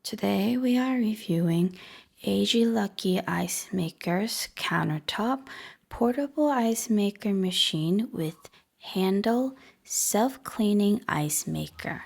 Today we are reviewing AGLUCKY Ice Maker's countertop portable ice maker machine with handle self-cleaning ice maker.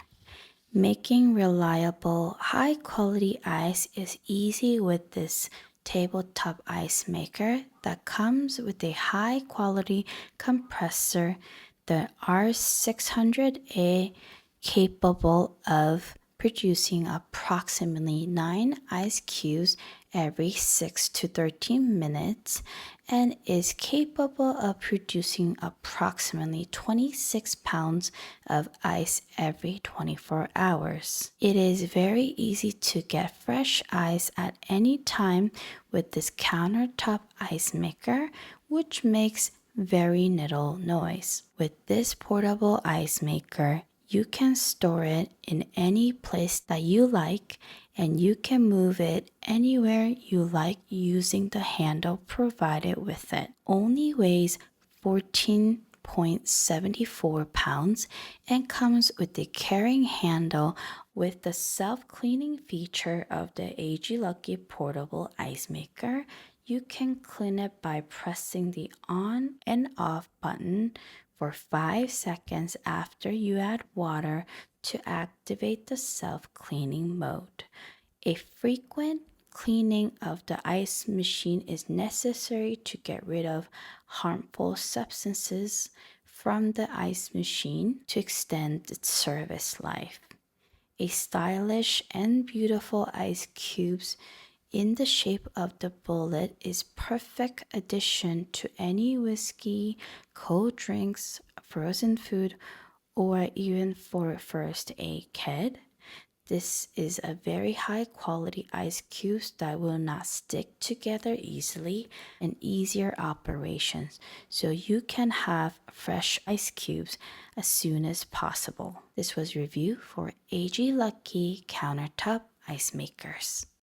Making reliable, high-quality ice is easy with this tabletop ice maker that comes with a high-quality compressor, the R600A, capable of producing approximately 9 ice cubes every 6 to 13 minutes and is capable of producing approximately 26 pounds of ice every 24 hours. It is very easy to get fresh ice at any time with this countertop ice maker, which makes very little noise. With this portable ice maker, you can store it in any place that you like, and you can move it anywhere you like using the handle provided with it. Only weighs 14.74 pounds and comes with a carrying handle with the self-cleaning feature of the AGLUCKY portable ice maker. You can clean it by pressing the on and off button for 5 seconds after you add water to activate the self-cleaning mode. A frequent cleaning of the ice machine is necessary to get rid of harmful substances from the ice machine to extend its service life. A stylish and beautiful ice cubes in the shape of the bullet is perfect addition to any whiskey, cold drinks, frozen food, or even for a first aid kit. This is a very high quality ice cubes that will not stick together easily and easier operations, so you can have fresh ice cubes as soon as possible. This was review for AGLUCKY countertop ice makers.